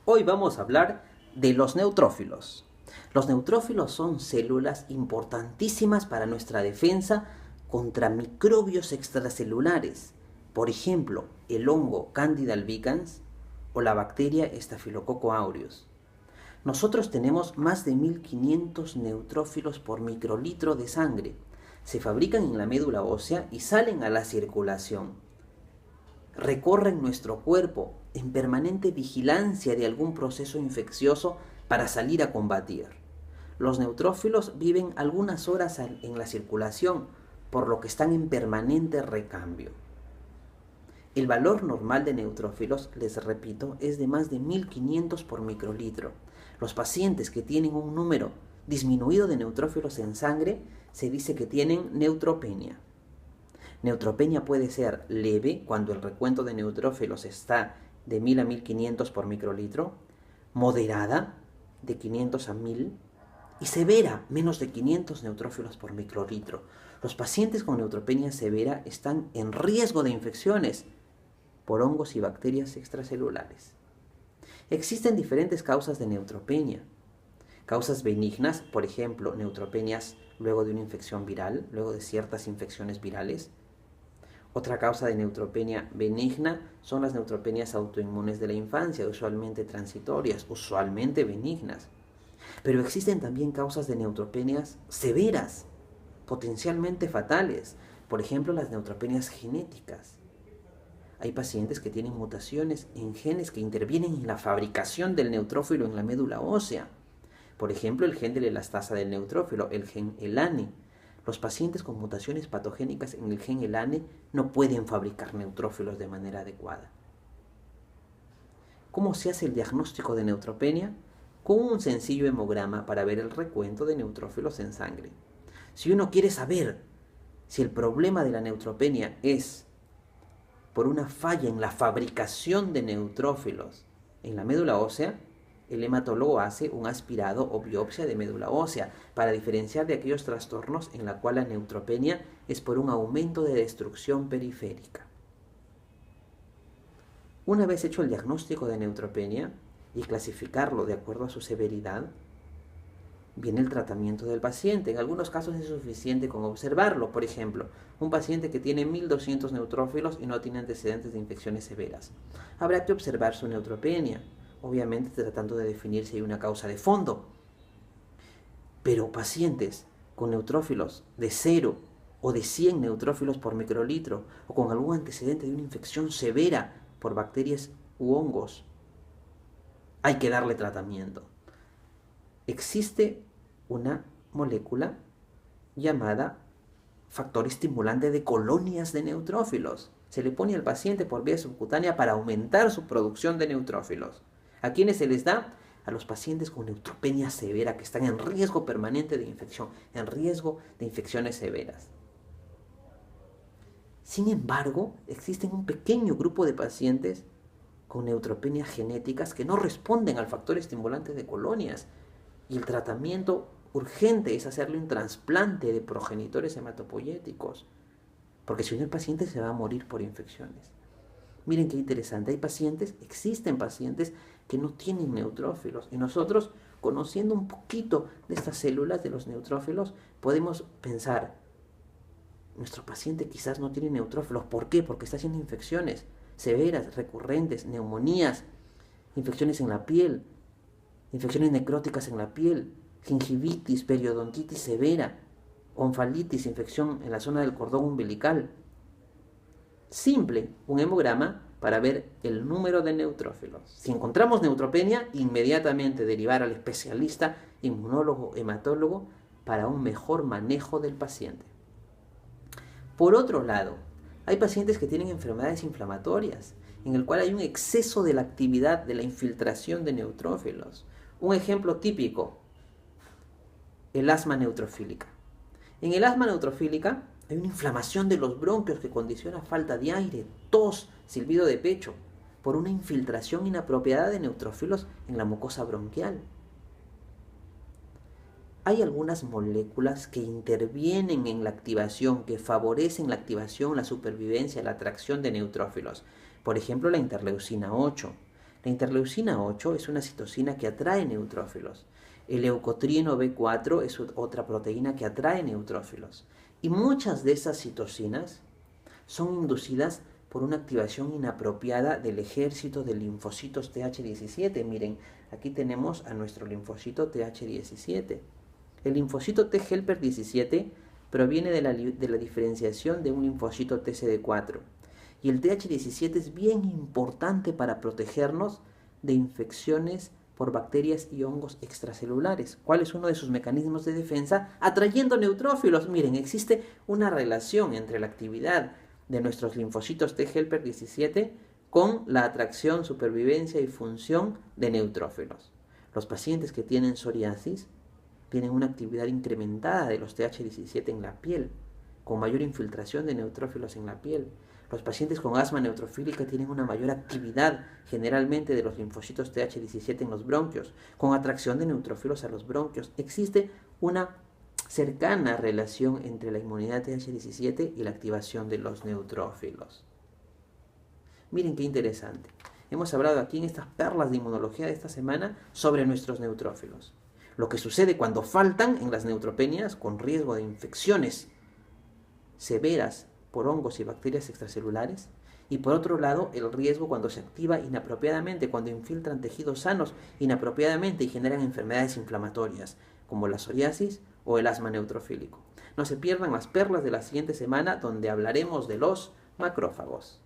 Hoy vamos a hablar de los neutrófilos. Los neutrófilos son células importantísimas para nuestra defensa contra microbios extracelulares, por ejemplo, el hongo Candida albicans o la bacteria Staphylococcus aureus. Nosotros tenemos más de 1500 neutrófilos por microlitro de sangre. Se fabrican en la médula ósea y salen a la circulación. Recorren nuestro cuerpo en permanente vigilancia de algún proceso infeccioso para salir a combatir. Los neutrófilos viven algunas horas en la circulación, por lo que están en permanente recambio. El valor normal de neutrófilos, les repito, es de más de 1500 por microlitro. Los pacientes que tienen un número disminuido de neutrófilos en sangre se dice que tienen neutropenia. Neutropenia puede ser leve cuando el recuento de neutrófilos está de 1000 a 1500 por microlitro, moderada de 500 a 1000 y severa menos de 500 neutrófilos por microlitro. Los pacientes con neutropenia severa están en riesgo de infecciones por hongos y bacterias extracelulares. Existen diferentes causas de neutropenia. Causas benignas, por ejemplo, neutropenias luego de una infección viral, luego de ciertas infecciones virales. Otra causa de neutropenia benigna son las neutropenias autoinmunes de la infancia, usualmente transitorias, usualmente benignas. Pero existen también causas de neutropenias severas, potencialmente fatales, por ejemplo las neutropenias genéticas. Hay pacientes que tienen mutaciones en genes que intervienen en la fabricación del neutrófilo en la médula ósea. Por ejemplo, el gen de la elastasa del neutrófilo, el gen ELANE. Los pacientes con mutaciones patogénicas en el gen ELANE no pueden fabricar neutrófilos de manera adecuada. ¿Cómo se hace el diagnóstico de neutropenia? Con un sencillo hemograma para ver el recuento de neutrófilos en sangre. Si uno quiere saber si el problema de la neutropenia es por una falla en la fabricación de neutrófilos en la médula ósea, el hematólogo hace un aspirado o biopsia de médula ósea para diferenciar de aquellos trastornos en la cual la neutropenia es por un aumento de destrucción periférica. Una vez hecho el diagnóstico de neutropenia y clasificarlo de acuerdo a su severidad, viene el tratamiento del paciente. En algunos casos es suficiente con observarlo. Por ejemplo, un paciente que tiene 1200 neutrófilos y no tiene antecedentes de infecciones severas. Habrá que observar su neutropenia, obviamente tratando de definir si hay una causa de fondo. Pero pacientes con neutrófilos de 0 o de 100 neutrófilos por microlitro o con algún antecedente de una infección severa por bacterias u hongos, hay que darle tratamiento. Existe una molécula llamada factor estimulante de colonias de neutrófilos. Se le pone al paciente por vía subcutánea para aumentar su producción de neutrófilos. ¿A quiénes se les da? A los pacientes con neutropenia severa que están en riesgo permanente de infección, en riesgo de infecciones severas. Sin embargo, existen un pequeño grupo de pacientes con neutropenias genéticas que no responden al factor estimulante de colonias. Y el tratamiento urgente es hacerle un trasplante de progenitores hematopoyéticos, porque si no el paciente se va a morir por infecciones. Miren qué interesante, existen pacientes que no tienen neutrófilos y nosotros, conociendo un poquito de estas células de los neutrófilos, podemos pensar, nuestro paciente quizás no tiene neutrófilos. ¿Por qué? Porque está haciendo infecciones severas, recurrentes, neumonías, infecciones en la piel, infecciones necróticas en la piel, gingivitis, periodontitis severa, onfalitis, infección en la zona del cordón umbilical. Simple, un hemograma para ver el número de neutrófilos. Si encontramos neutropenia, inmediatamente derivar al especialista, inmunólogo, hematólogo, para un mejor manejo del paciente. Por otro lado, hay pacientes que tienen enfermedades inflamatorias, en el cual hay un exceso de la actividad de la infiltración de neutrófilos. Un ejemplo típico, el asma neutrofílica. En el asma neutrofílica hay una inflamación de los bronquios que condiciona falta de aire, tos, silbido de pecho, por una infiltración inapropiada de neutrófilos en la mucosa bronquial. Hay algunas moléculas que intervienen en la activación, que favorecen la activación, la supervivencia, la atracción de neutrófilos. Por ejemplo, la interleucina 8. La interleucina 8 es una citocina que atrae neutrófilos. El leucotrieno B4 es otra proteína que atrae neutrófilos. Y muchas de esas citocinas son inducidas por una activación inapropiada del ejército de linfocitos TH17. Miren, aquí tenemos a nuestro linfocito TH17. El linfocito T helper 17 proviene de la diferenciación de un linfocito TCD4. Y el TH17 es bien importante para protegernos de infecciones por bacterias y hongos extracelulares. ¿Cuál es uno de sus mecanismos de defensa? Atrayendo neutrófilos. Miren, existe una relación entre la actividad de nuestros linfocitos T helper 17 con la atracción, supervivencia y función de neutrófilos. Los pacientes que tienen psoriasis tienen una actividad incrementada de los TH17 en la piel, con mayor infiltración de neutrófilos en la piel. Los pacientes con asma neutrofílica tienen una mayor actividad generalmente de los linfocitos TH17 en los bronquios, con atracción de neutrófilos a los bronquios. Existe una cercana relación entre la inmunidad TH17 y la activación de los neutrófilos. Miren qué interesante. Hemos hablado aquí en estas perlas de inmunología de esta semana sobre nuestros neutrófilos. Lo que sucede cuando faltan en las neutropenias con riesgo de infecciones severas por hongos y bacterias extracelulares, y por otro lado el riesgo cuando se activa inapropiadamente, cuando infiltran tejidos sanos inapropiadamente y generan enfermedades inflamatorias como la psoriasis o el asma neutrofílico. No se pierdan las perlas de la siguiente semana donde hablaremos de los macrófagos.